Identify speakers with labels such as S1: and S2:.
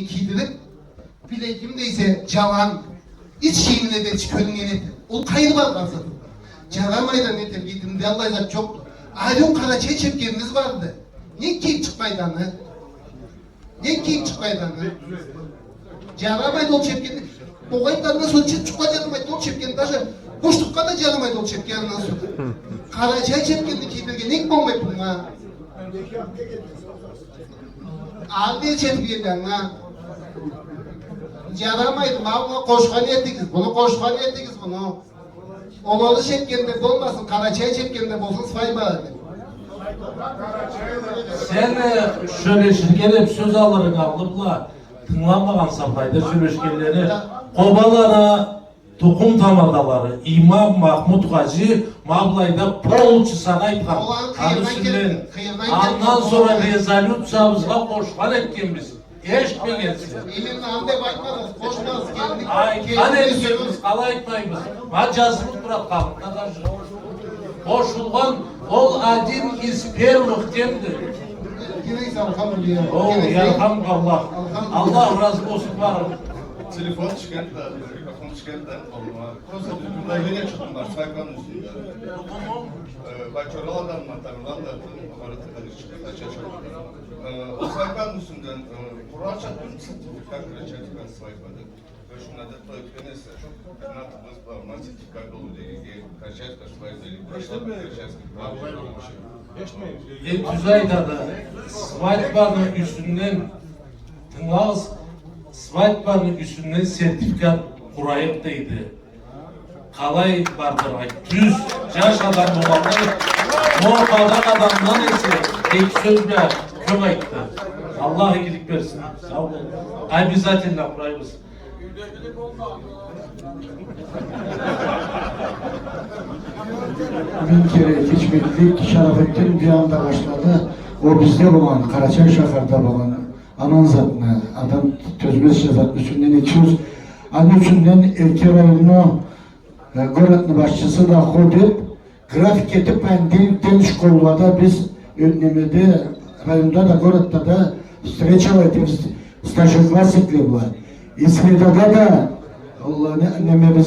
S1: kiyikini kiydirip bile kimdeyse cavan iç şeyimine de çıkıyorum yine. O kayır var kalsın. Çağırmaydan ne de giydim de Allah'ya çok. Ayrım Karaçay çepkeniniz vardı. Ne kiyik çıkmaydı anı? Ne kiyik çıkmaydı anı? Çağırmaydı o çepkeni. Boğaytlarına sonra çıkmaydı o çepkeni. Даже boşlukta da canımaydı o çepkeni nasıl? Karaçay çepkenini kiydirgen ne olmaydı buna? Ağır çepkenden ha. Yaramaydı, bunu koşkan ettiniz, bunu. Olalı çepkende olmasın, Karaçay çepkende olsun, sayma.
S2: Sen şöyle söz alırın alıpla, tınlamagan sapayda söyleşkenleri, Kobalara, Tokum tamadaları, İmam Mahmud Hacı, Mablay'da Polçu Saray'dan, ondan sonra Rezalut Savuz'a koşkan etken biz. Eş bilirsin.
S1: Elimle hamde bakmadınız, koşmaz, geldik.
S2: Ay, kanelimiz, kalaytmayımız. Macazımız bırak kalkın. Koşulgan, ol adin isperlik demdir.
S1: Neyse, elhamdülillah.
S2: Oh, yarhamdülillah. Allah razı olsun var.
S3: Telefon çıkarttı da, mikrofon çıkarttı da. Burada yine çıktılar, sayfanın üstünde. Başarılardan matarılan da aparatları çıkarttı, çeşitli. O sayfanın üstünden Kur'an çattım, sertifikat reçetinden sayfadı. Ve şuna da toyutkenese, natımız var, sertifikat dolu diye, kaçak
S2: Tüzay'da da Svaytban'ın üstünden tınlağız, Svaytban'ın üstünden sertifikat kurayıptaydı. Kalay vardır ay, düz, yaş adam olanlar, morbadan adamdan ise tek söz ver, kök ayıktı. Allah iyilik versin, sağ olun. Ay biz zaten de kurayımız.
S4: Bir kere geçmeklik Şerafettin bir anda başladı. O bizde olan, Karaçay şaharda olan anan zatına, adam tözmez şezat üstünden 200, anı üstünden erkek rayonu Goratlı başçısı da hodip, grafik etip ben deniz şkollarda biz önlemede, rayonda da Gorat'ta da streçava etimiz, stajyer klasikli var. İsveç'te da Allah'ın annemizde